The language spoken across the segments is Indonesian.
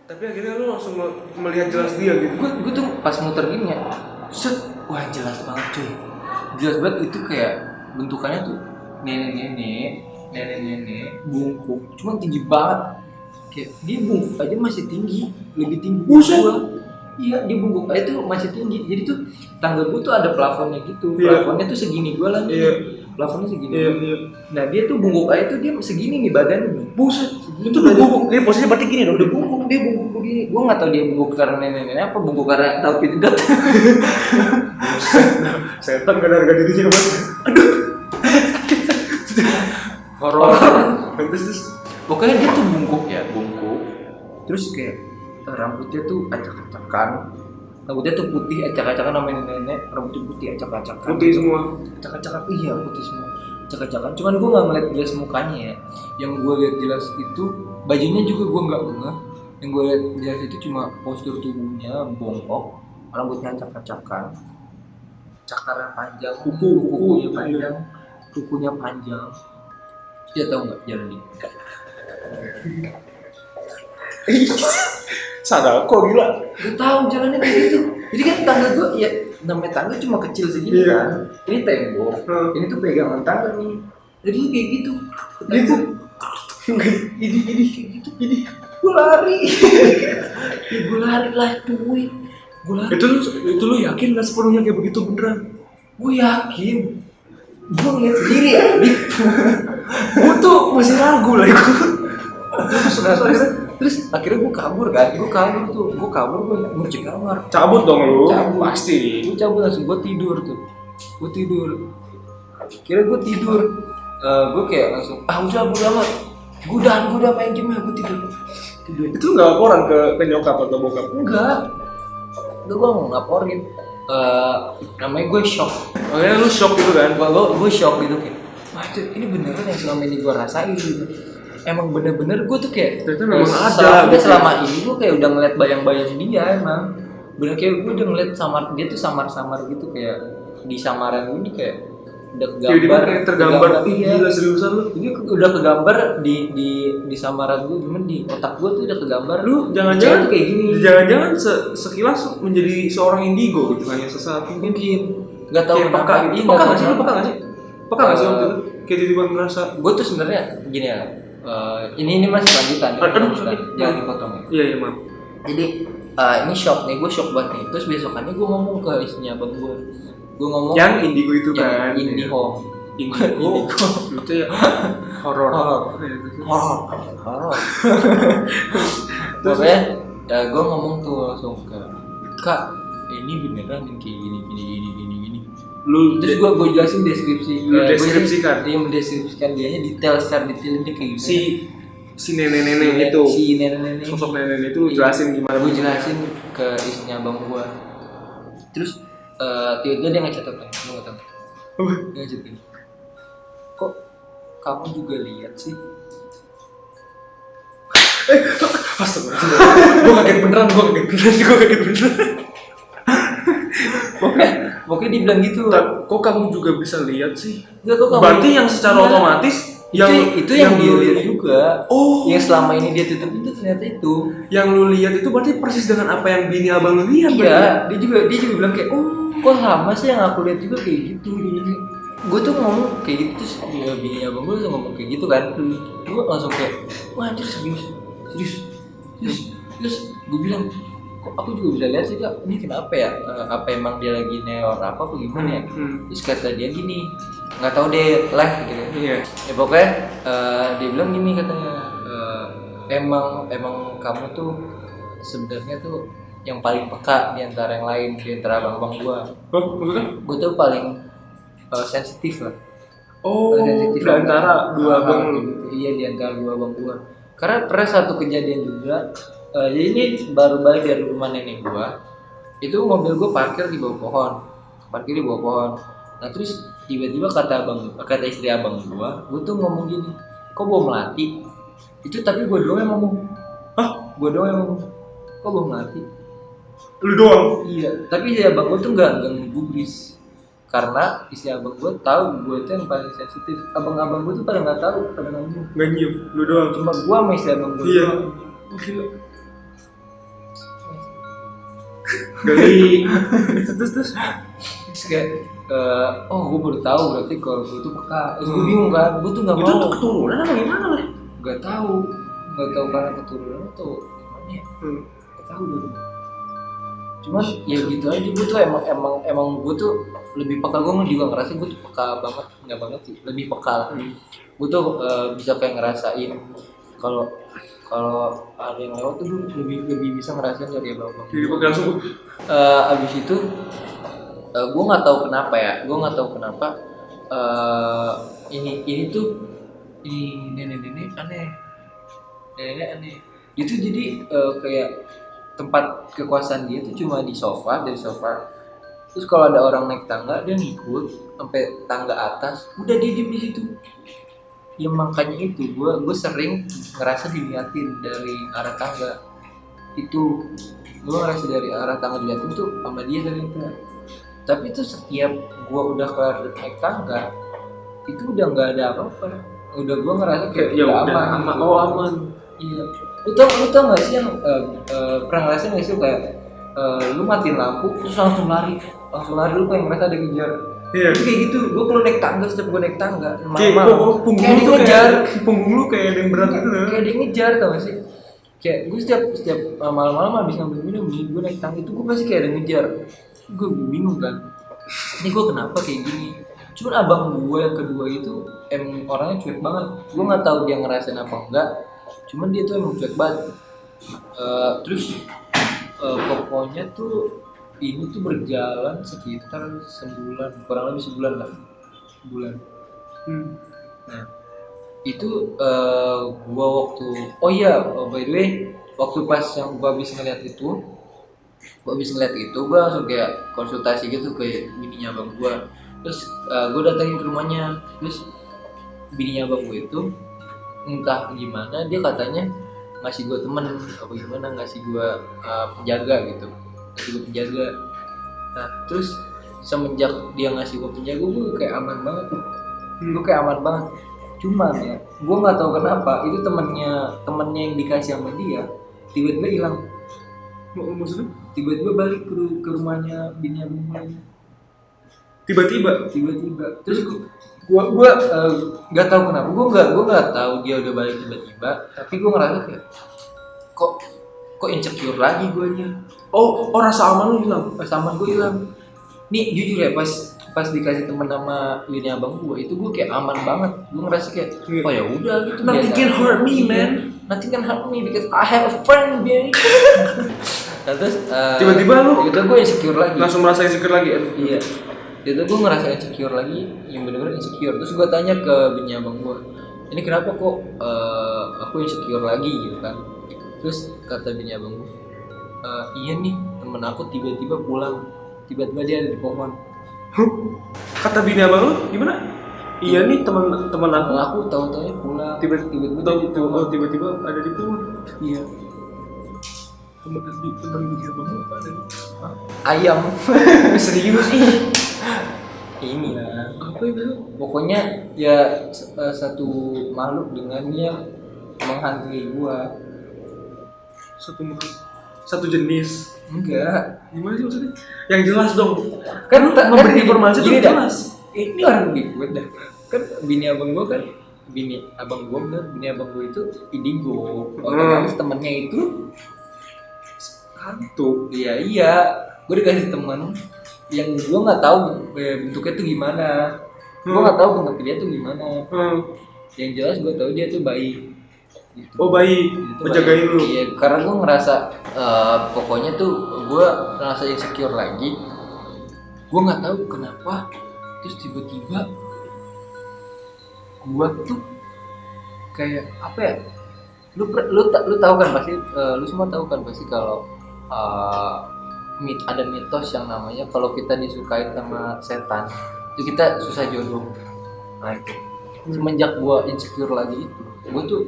Tapi akhirnya lu langsung melihat jelas dia gitu. Gue tuh pas muter gini ya, set, wah jelas banget cuy, jelas banget itu kayak bentukannya tuh nenek bungkuk, cuma tinggi banget, kayak dia bungkuk aja masih tinggi, lebih tinggi Buset. gua. Iya, dia bungkuk aja tuh masih tinggi, jadi tuh tangga gua tuh ada plafonnya gitu, Iya. plafonnya tuh segini gua lagi, Iya. plafonnya segini. Iya, iya. Nah dia tuh bungkuk aja tuh dia segini nih badannya nih. Buset. Segini Itu udah badan. bungkuk. Dia posisinya berarti gini dong. Udah bungkuk, dia bungkuk begini. Gua nggak tahu dia bungkuk karena nenek apa, bungkuk karena tahu tidak. Setan gak ada harga dirinya banget. Horor. Terus Pokoknya dia tuh bungkuk ya, bungkuk. Terus kayak rambutnya tuh acak-acakan. Rambutnya tuh putih, acak-acakan namanya nenek. Rambutnya putih, acak-acakan. putih semua. Acak-acakan, iya putih semua. Acak-acakan. Cuman gue nggak ngeliat jelas mukanya ya. Yang gue lihat jelas itu bajunya juga gue nggak ngeh. Yang gue lihat jelas itu cuma postur tubuhnya bongkok, rambutnya acak-acakan, cakarnya panjang, kukunya panjang, kukunya panjang. Dia tahu nggak jalan ini? Sadako gila. Gue tahu jalannya kayak gitu. Jadi kan tangga gue ya namanya tangga cuma kecil segini Iya. kan. Ini tembok. Ini tuh pegangan tangga nih. Jadi kayak gitu. Gitu. Ini gitu. Gue lari. Ya, gue lari lah cuy. Gue lari. Itu lu yakin nggak sepenuhnya kayak begitu beneran? Gue yakin. Gue ngeliat sendiri ya. Gue tuh masih ragu lah itu. Terus akhirnya gue kabur kan. Gue ngunci kamar. Cabut dong lu. Cabut. Pasti. Gue cabut langsung, gue tidur tuh. Kira gue tidur. Gue kayak langsung udah bodo amat. Gue udah main game ya, gue tidur. Itu nggak laporan ke nyokap atau bokap? Enggak. Gue mau ngaporin. Namanya gue shock. Makanya lu shock gitu kan? Gue shock gitu kayak, wah ini beneran yang selama ini gue rasain gitu. Emang bener-bener gue tuh kayak Ternyata memang ada. selama ini gue kayak udah ngeliat bayang-bayang dia emang. Bener kayak gue udah ngeliat dia tuh samar-samar gitu, kayak di samaran ini kayak udah kegambar. Kayak tergambar. Iya. Gila seriusan lu. Ini udah kegambar di samaran gue, cuman di otak gue tuh udah kegambar. Lu cewek jangan-jangan tuh kayak gini. Jangan-jangan sekilas menjadi seorang indigo gitu hanya sesaat Mungkin nggak tahu kayak peka. kenapa. Iya, Peka nggak nggak sih? tahu Lu peka nggak sih? Peka nggak sih waktu itu? Kayak tiba-tiba ngerasa. Gue tuh sebenarnya gini ya. Ini masih lanjutan. Aduh, jangan dipotong ya. Iya maaf. Jadi ini shock nih, gue shock banget nih. Terus besokannya gue ngomong ke istrinya abang gue. Gue ngomong Yang indigo itu kan. Indigo. Itu ya horor. Pokoknya gue ngomong tuh langsung ke Kak, ini beneran yang kayak gini. Terus gue jelasin deskripsi. Lu deskripsikan. Dia mendeskripsikan dianya detail secara detailnya kayak gimana. Si nenek-nenek itu. Si nenek-nenek. Sosok nenek itu lu jelasin gimana? Gue jelasin ke istrinya abang gue. Terus tiba-tiba dia ngecat apa? Lu nggak tahu? Dia ngecat gini. Kok kamu juga lihat sih? Astagfirullah. Gue kaget beneran. Pokoknya dibilang gitu. Kok kamu juga bisa lihat sih? Enggak, kok kamu. Berarti yang secara otomatis itu yang dia lihat juga. Oh. Yang selama ini dia tutup itu ternyata itu. Yang lu lihat itu berarti persis dengan apa yang bini abang lu lihat. Iya, dia juga bilang kayak, kok sama sih yang aku lihat juga kayak gitu. Gue tuh ngomong kayak gitu, terus bini abang gue tuh ngomong kayak gitu kan. Gue langsung kayak, wah anjir serius. Terus gue bilang, kok aku juga bisa lihat sih Kak, ini kenapa ya? Apa emang dia lagi neor apa gimana ya? Terus kata dia gini, nggak tahu deh live gitu. Iya. Ya pokoknya dia bilang gini katanya, emang kamu tuh sebenarnya tuh yang paling peka di antara yang lain, di antara abang-abang gua. Oh, maksudnya? Gua tuh paling sensitif lah. Oh, Sensitif di antara dua abang lu. Iya, di antara dua abang gua. Karena pernah satu kejadian juga. Jadi ini baru balik dari rumah nenek gua. Itu mobil gua parkir di bawah pohon. Nah terus tiba-tiba kata istri abang gua tuh ngomong gini, kok bawa melati? Itu tapi gua doang yang ngomong. Hah? Gua doang yang ngomong. Kok bawa melati? Lu doang? Iya. Tapi istri abang gua tuh nggak ngegubris. Karena istri abang gua tahu gua tuh yang paling sensitif. Abang-abang gua tuh pada nggak tahu, pada nggak nyium. Nggak nyium, lu doang. Cuma gua sama istri abang gua. Iya. Doang. Gila. Geli. Terus. Terus kayak oh gue baru tahu berarti kalau gue tuh peka. Terus gue bingung kan, gue tuh nggak Itu mau. tuh keturunan apa gimana lah? Nggak tahu karena keturunan atau gimana ya? Nggak tahu dulu. Cuman ya gitu aja, gue tuh emang gue tuh lebih peka. Gue juga ngerasa gue tuh peka banget, nggak banget sih, lebih peka lah. Gue tuh bisa kayak ngerasain kalau ada yang lewat tuh gue lebih bisa ngerasain dari abang-abang. Jadi pakai langsung. Abis itu gue nggak tahu kenapa ini tuh ini nenek aneh. Itu jadi kayak tempat kekuasaan dia tuh cuma dari sofa. Terus kalau ada orang naik tangga dia ngikut sampai tangga atas, udah dia diem di situ. Ya makanya itu gue sering ngerasa diliatin dari arah tangga. Itu gue ngerasa dari arah tangga diliatin tuh sama dia ternyata. Tapi itu setiap gue udah kelar naik tangga itu udah nggak ada apa-apa. Udah gue ngerasa kayak ya udah udah aman. aman. Oh aman. Iya. Lu tau nggak sih yang pernah ngerasain nggak sih kayak lu matiin lampu terus langsung lari lu kayak ngerasa ada kejar. Iya. Itu kayak gitu. Gue kalau naik tangga, setiap gue naik tangga Kayak punggung lu tuh punggung lu kayak ada yang berat gitu loh. Kayak dia ngejar, tau gak sih? Kayak gue setiap malam-malam habis ngambil minum nih, gue naik tangga itu gue pasti kayak ada ngejar. Gue bingung kan, ini gue kenapa kayak gini. Cuman abang gue yang kedua itu emang orangnya cuek banget. Gue nggak tahu dia ngerasain apa enggak, cuman dia tuh emang cuek banget. Terus pokoknya tuh ini tuh berjalan sekitar sebulan, kurang lebih sebulan lah. Nah itu gua waktu by the way waktu pas yang gua habis ngeliat itu gua langsung kayak konsultasi gitu ke bininya abang gua. Terus gua datangin ke rumahnya. Terus bininya abang gua itu entah gimana dia katanya ngasih gua temen apa gimana, ngasih gua penjaga gitu. Nah terus semenjak dia ngasih gue penjaga, gue kayak aman banget. Cuman ya gue nggak tahu kenapa itu temennya yang dikasih sama dia tiba-tiba hilang. Maksudnya? Tiba-tiba balik ke rumahnya bini abang. Tiba-tiba. Terus gue nggak tahu kenapa. Gue nggak tahu dia udah balik tiba-tiba. Tapi gue ngerasa kayak kok insecure lagi guanya. Oh rasa aman lu hilang. Rasa aman gue hilang. Nih jujur ya, pas dikasih teman sama bini abang gue itu gue kayak aman banget. Gue ngerasa kayak oh ya udah gitu. Nothing can hurt me man. Nothing can hurt me because I have a friend baby. Nah, terus tiba-tiba gue insecure lagi. Langsung merasa insecure lagi ya? Iya. Itu gue ngerasa insecure lagi, yang benar-benar insecure. Terus gue tanya ke bini abang gue, ini kenapa kok aku insecure lagi gitu kan? Terus kata bini abang gue, iya nih temen aku tiba-tiba pulang, tiba-tiba dia ada di pohon. Kata bini abang lu gimana? Iya nih teman aku tahu-tahunya pulang, tiba-tiba ada di pohon. Iya. Teman bini abang lu ada di ayam. Serius ih. Ini lah. Apa itu? Pokoknya ya satu makhluk dengannya menghantui gua. Satu jenis. Enggak. Gimana sih maksudnya? Yang jelas dong. Kan memberi informasi gini tuh jelas. Ini orang dibuat dah. Kan bini abang gua itu indigo. Otomatis temennya itu hantu. Iya. Gua dikasih teman yang gua nggak tahu bentuknya tuh gimana. Gua nggak tahu bentuk dia tuh gimana. Yang jelas gua tahu dia tuh baik. Gitu. Oh baik, menjagain lu. Iya, karena gue ngerasa pokoknya tuh gue ngerasa insecure lagi. Gue nggak tahu kenapa. Terus tiba-tiba gue tuh kayak apa ya? Lu tahu kan pasti, lu semua tahu kan pasti kalau ada mitos yang namanya kalau kita disukai sama setan itu kita susah jodoh. Nah itu semenjak gue insecure lagi itu, gue tuh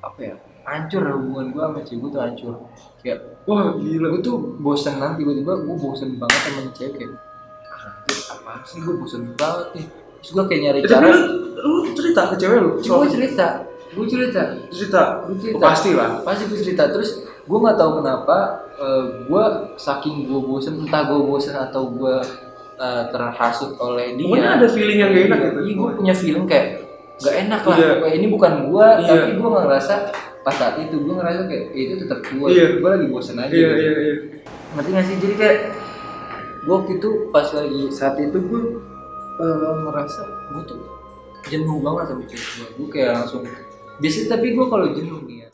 apa ya, hancur hubungan gue sama cewek gue tuh hancur. Kayak wah gila, gue tuh bosan nanti tiba-tiba gue bosan banget sama cewek. Kayak apa sih, gue bosan banget nih. Terus gue kayak nyari cara. Lu cerita ke cewek lu? Gue cerita gue cerita. Oh, pasti lah. Pasti gue cerita. Terus gue nggak tahu kenapa gue saking gue bosen, entah gue bosen atau gue terhasut oleh dia. Pokoknya ada feeling yang gak enak gitu. Iya, gue punya feeling kayak gak enak lah. Iya. Kayak ini bukan gue, Iya. tapi gue nggak ngerasa pas saat itu gue ngerasa kayak itu tetap gue. Iya. Gue lagi bosen aja. Iya, gitu. iya. Ngerti nggak sih? Jadi kayak gue waktu itu pas lagi saat itu gue ngerasa gue tuh jenuh banget sama cewek gue kayak langsung biasa. Tapi gue kalau jenuh nih ya